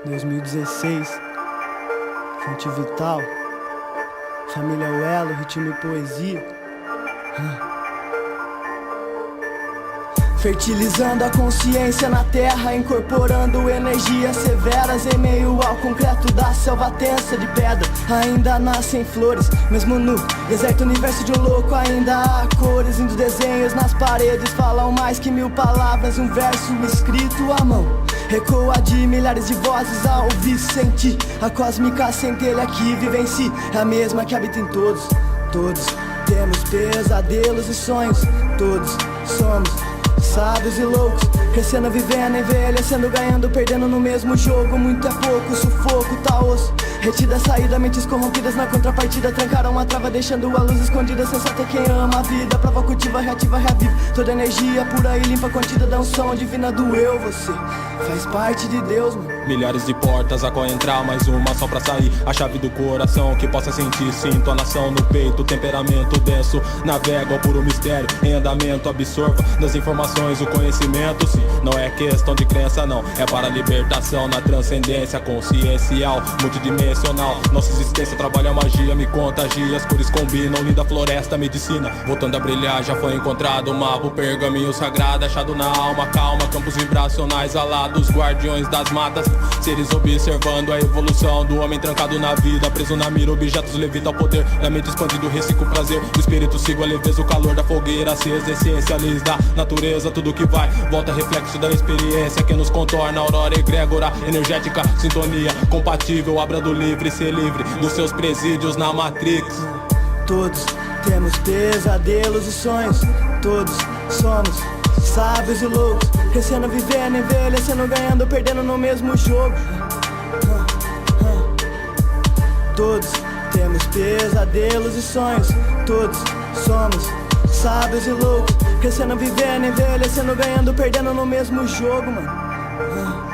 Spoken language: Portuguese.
2016, Fonte Vital, Família Uelo, ritmo e poesia. Fertilizando a consciência na terra, incorporando energias severas em meio ao concreto da selva tensa de pedra. Ainda nascem flores, mesmo no deserto universo de um louco. Ainda há cores indo desenhos nas paredes, falam mais que 1000 palavras. Um verso escrito à mão ecoa de milhares de vozes ao ouvir, sentir a cósmica centelha que vive em si. É a mesma que habita em todos. Todos temos pesadelos e sonhos. Todos somos sábios e loucos, crescendo, vivendo, envelhecendo, ganhando, perdendo no mesmo jogo. Muito é pouco, sufoco, tá osso. Retida, saída, mentes corrompidas na contrapartida. Trancaram a trava, deixando a luz escondida. Sensata quem ama a vida, prova cultiva, reativa, reaviva. Toda energia pura e limpa, contida, dá um som divina do eu. Você faz parte de Deus, mano. Milhares de portas, a qual entrar, mais uma só pra sair. A chave do coração que possa sentir, sinto a nação no peito, temperamento denso. Navega ao puro mistério, em andamento, absorva das informações o conhecimento. Sim, não é questão de crença não, é para a libertação na transcendência consciencial, multidimensional. Nossa existência trabalha a magia, me contagia, as cores combinam, linda floresta, medicina. Voltando a brilhar, já foi encontrado o mapa, o pergaminho sagrado, achado na alma, calma, campos vibracionais alados, guardiões das matas. Seres observando a evolução do homem trancado na vida, preso na mira, objetos levita ao poder da mente expandido, reciclo o prazer do espírito, sigo a leveza, o calor da fogueira acesa, essência, luz da natureza, tudo que vai, volta reflexo da experiência que nos contorna, aurora egrégora, energética, sintonia, compatível, abrando livre, ser livre dos seus presídios na Matrix. Todos temos pesadelos e sonhos, todos somos sábios e loucos, crescendo, vivendo, envelhecendo, ganhando, perdendo no mesmo jogo. Todos temos pesadelos e sonhos, todos somos sábios e loucos, crescendo, vivendo, envelhecendo, ganhando, perdendo no mesmo jogo, mano.